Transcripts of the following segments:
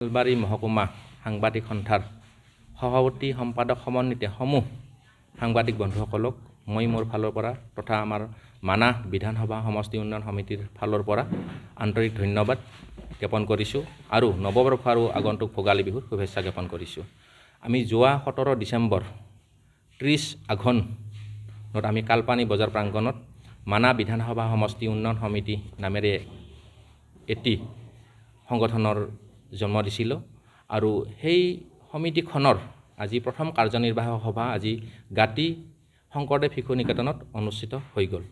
নলবাৰী মহকুমা সাংবাদিক সন্থাৰ সভাপতি সম্পাদক সমন্বিতে সমূহ সাংবাদিক বন্ধুসকলক মই মোৰ ফালৰ পৰা তথা আমাৰ মানাহ বিধানসভা সমষ্টি উন্নয়ন সমিতিৰ ফালৰ পৰা আন্তৰিক ধন্যবাদ জ্ঞাপন কৰিছোঁ আৰু নৱবৰ্ষ আৰু আগন্তুক ভোগালী বিহুৰ শুভেচ্ছা জ্ঞাপন কৰিছোঁ। আমি যোৱা 17 ডিচেম্বৰ 30 আঘোণত আমি কালপানী বজাৰ প্ৰাংগণত মানাহ বিধানসভা সমষ্টি উন্নয়ন সমিতি নামেৰে এটি সংগঠনৰ জন্ম দিছিলোঁ আৰু সেই সমিতিখনৰ আজি প্ৰথম কাৰ্যনিৰ্বাহক সভা আজি গাটি শংকৰদেৱ শিশু নিকেতনত অনুষ্ঠিত হৈ গ'ল।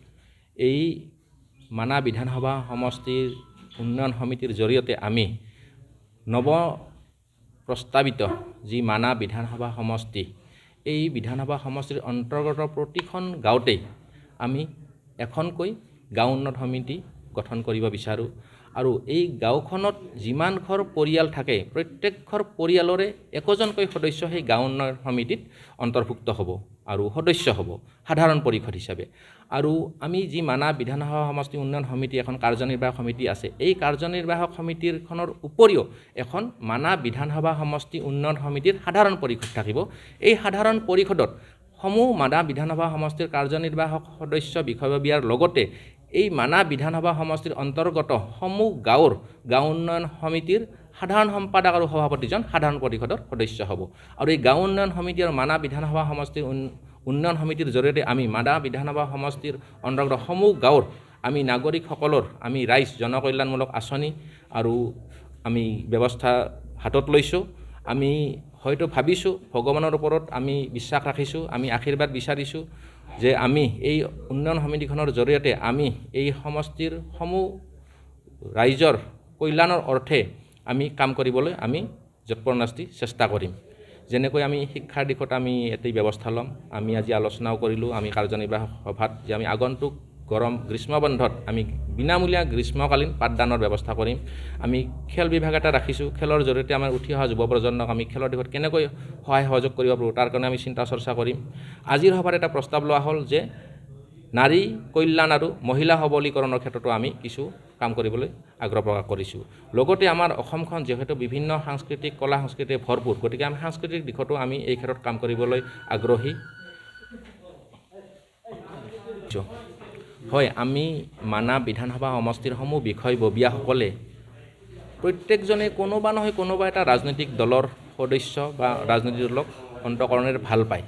এই মানাহ বিধানসভা সমষ্টিৰ উন্নয়ন সমিতিৰ জৰিয়তে আমি নৱ প্ৰস্তাৱিত যি মানাহ বিধানসভা সমষ্টি এই বিধানসভা সমষ্টিৰ অন্তৰ্গত প্ৰতিখন গাঁৱতেই আমি এখনকৈ গাঁও উন্নয়ন সমিতি গঠন কৰিব বিচাৰোঁ আৰু এই গাঁওখনত যিমান ঘৰ পৰিয়াল থাকে প্ৰত্যেক ঘৰ পৰিয়ালৰে একোজনকৈ সদস্য সেই গাঁও উন্নয়ন সমিতিত অন্তৰ্ভুক্ত হ'ব আৰু সদস্য হ'ব সাধাৰণ পৰিষদ হিচাপে। আৰু আমি যি মানাহ বিধানসভা সমষ্টি উন্নয়ন সমিতি এখন কাৰ্যনিৰ্বাহক সমিতি আছে, এই কাৰ্যনিৰ্বাহক সমিতিখনৰ উপৰিও এখন মানাহ বিধানসভা সমষ্টি উন্নয়ন সমিতিৰ সাধাৰণ পৰিষদ থাকিব। এই সাধাৰণ পৰিষদত সমূহ মানাহ বিধানসভা সমষ্টিৰ কাৰ্যনিৰ্বাহক সদস্য বিষয়ববীয়াৰ লগতে এই মানাহ বিধানসভা সমষ্টিৰ অন্তৰ্গত সমূহ গাঁৱৰ গাঁও উন্নয়ন সমিতিৰ সাধাৰণ সম্পাদক আৰু সভাপতিজন সাধাৰণ পৰিষদৰ সদস্য হ'ব। আৰু এই গাঁও উন্নয়ন সমিতি আৰু মানাহ বিধানসভা সমষ্টিৰ উন্নয়ন সমিতিৰ জৰিয়তে আমি মানাহ বিধানসভা সমষ্টিৰ অন্তৰ্গত সমূহ গাঁৱৰ আমি নাগৰিকসকলৰ আমি ৰাইজ জনকল্যাণমূলক আঁচনি আৰু আমি ব্যৱস্থা হাতত লৈছোঁ। আমি হয়তো ভাবিছোঁ, ভগৱানৰ ওপৰত আমি বিশ্বাস ৰাখিছোঁ, আমি আশীৰ্বাদ বিচাৰিছোঁ যে আমি এই উন্নয়ন সমিতিখনৰ জৰিয়তে আমি এই সমষ্টিৰ সমূহ ৰাইজৰ কল্যাণৰ অৰ্থে আমি কাম কৰিবলৈ আমি যৎপৰোনাস্তি চেষ্টা কৰিম। যেনেকৈ আমি শিক্ষাৰ দিশত আমি এটি ব্যৱস্থা ল'ম। আমি আজি আলোচনাও কৰিলোঁ আমি কাৰ্যনিৰ্বাহক সভাত যে আমি আগন্তুক গৰম গ্ৰীষ্ম বন্ধত আমি বিনামূলীয়া গ্ৰীষ্মকালীন পাঠদানৰ ব্যৱস্থা কৰিম। আমি খেল বিভাগ এটা ৰাখিছোঁ, খেলৰ জৰিয়তে আমাৰ উঠি অহা যুৱ প্ৰজন্মক আমি খেলৰ দিশত কেনেকৈ সহায় সহযোগ কৰিব পাৰোঁ তাৰ কাৰণে আমি চিন্তা চৰ্চা কৰিম। আজিৰ সভাত এটা প্ৰস্তাৱ লোৱা হ'ল যে নাৰী কল্যাণ আৰু মহিলা সবলীকৰণৰ ক্ষেত্ৰতো আমি কিছু কাম কৰিবলৈ আগ্ৰহ প্ৰকাশ কৰিছোঁ। লগতে আমাৰ অসমখন যিহেতু বিভিন্ন সাংস্কৃতিক কলা সংস্কৃতিৰে ভৰপূৰ, গতিকে আমি সাংস্কৃতিক দিশতো আমি এই ক্ষেত্ৰত কাম কৰিবলৈ আগ্ৰহী। হয়, আমি মানাহ বিধানসভা সমষ্টিৰ সমূহ বিষয়ববীয়াসকলে প্ৰত্যেকজনে কোনোবা নহয় কোনোবা এটা ৰাজনৈতিক দলৰ সদস্য বা ৰাজনৈতিক দলক অন্তঃকৰণেৰে ভাল পায়।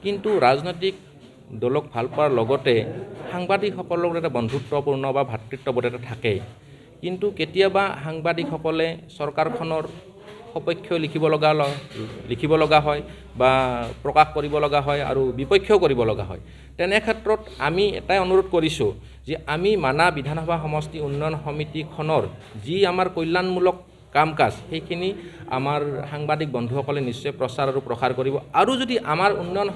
কিন্তু ৰাজনৈতিক দলক ভাল পোৱাৰ লগতে সাংবাদিকসকলৰ এটা বন্ধুত্বপূৰ্ণ বা ভাতৃত্ববোধ এটা থাকে। কিন্তু কেতিয়াবা সাংবাদিকসকলে চৰকাৰখনৰ সপক্ষেও লিখিব লগা হয় বা প্ৰকাশ কৰিব লগা হয় আৰু বিপক্ষেও কৰিব লগা হয়। তেনে ক্ষেত্ৰত আমি এটাই অনুৰোধ কৰিছোঁ যে আমি মানাহ বিধানসভা সমষ্টি উন্নয়ন সমিতিখনৰ যি আমাৰ কল্যাণমূলক কাম কাজ সেইখিনি আমাৰ সাংবাদিক বন্ধুসকলে নিশ্চয় প্ৰচাৰ আৰু প্ৰসাৰ কৰিব। আৰু যদি আমাৰ উন্নয়ন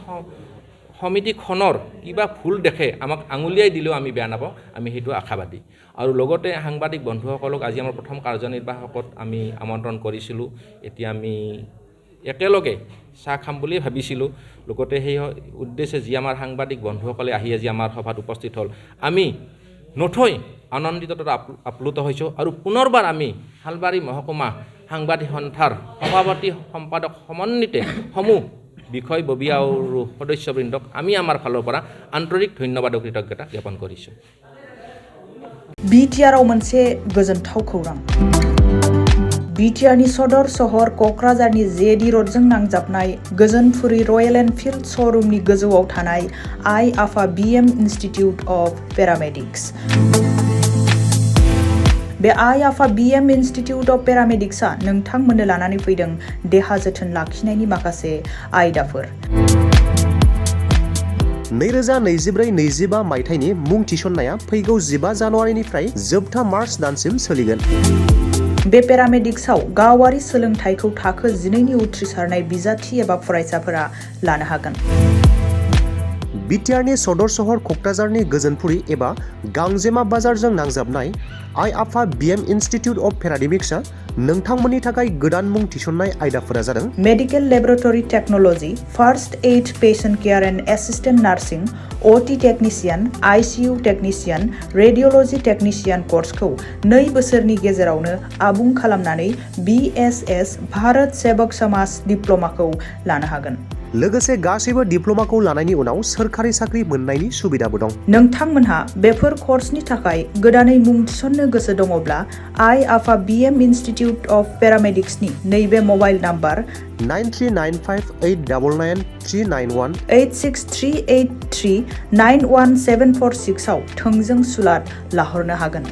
সমিতিখনৰ কিবা ভুল দেখে আমাক আঙুলিয়াই দিলেও আমি বেয়া নাপাওঁ, আমি সেইটো আশাবাদী। আৰু লগতে সাংবাদিক বন্ধুসকলক আজি আমাৰ প্ৰথম কাৰ্যনিৰ্বাহকত আমি আমন্ত্ৰণ কৰিছিলোঁ। এতিয়া আমি একেলগে চাহ খাম বুলিয়ে ভাবিছিলোঁ। লগতে সেই উদ্দেশ্যে যি আমাৰ সাংবাদিক বন্ধুসকলে আহি আজি আমাৰ সভাত উপস্থিত হ'ল, আমি নথৈ আনন্দিত তথা আপ্লুত হৈছোঁ। আৰু পুনৰবাৰ আমি শালবাৰী মহকুমা সাংবাদিক সন্থাৰ সভাপতি সম্পাদক সমন্বিতে সমূহ বিষয়ববীয়া আৰু সদস্যবৃন্দক আমি আমাৰ ফালৰ পৰা আন্তৰিক ধন্যবাদ আৰু কৃতজ্ঞতা জ্ঞাপন কৰিছোঁ। बिटिआरआव मोनसे गोजोनथाव खौरां। बिटिआरनि सदर सहर क'क्राझारनि जेडि र'डजों नांजाबनाय गोजोनपुरी रयेल एनफिल्ड श'रुमनि गोजौआव थानाय आइ आफा बिएम इनस्टिट्युट अफ पेरामेडिक्स। बे आइ आफा बिएम इनस्टिट्युट अफ पेरामेडिक्सआ नोंथांमोननो लानानै फैदों देहा जोथोन लाखिनायनि माखासे आयदाफोर। 2024-25 मायथाइनि मुं थिसननाया फैगौ 15 जानुवारिनिफ्राय जोबथा मार्च दानसिम सोलिगोन। बे पेरामेडिक्सआव गावारि सोलोंथाइखौ थाखो 12 नि उथ्रिसारनाय बिजाथि एबा फरायसाफोरा लानो हागोन। बिटिआरनि सदर सहर क'क्राझारनि गोजोनपुरि एबा गांजेमा बाजारजों नांजाबनाय आइ आफा बिएम इनस्टिट्यूट अफ पेरामेडिक्सआ नोंथांमोननि थाखाय गोदान मुं थिसननाय आयदाफोरा जादों medical laboratory technology, first aid patient care and assistant nursing, OT technician, ICU technician, radiology technician कोर्सखौ 2 बोसोरनि गेजेरावनो आबुं खालामनानै बीएसएस भारत सेवक समाज डिप्लोमाखौ लानो हागोन। लोगोसे गासैबो डिप्लोमाखौ लानायनि उनाव सोरखारि साख्रि मोननायनि सुबिदाबो दं। नोंथांमोनहा बेफोर कर्सनि थाखाय गोदानै मुं थिसननो गोसो दङब्ला आइ आफा बिएम इनस्टिट्यूट अफ पेरामेडिक्सनि नैबे मबाइल नाम्बार 9395899391 86383 91746 आव थोंजों सुलाद लाहरनो हागोन।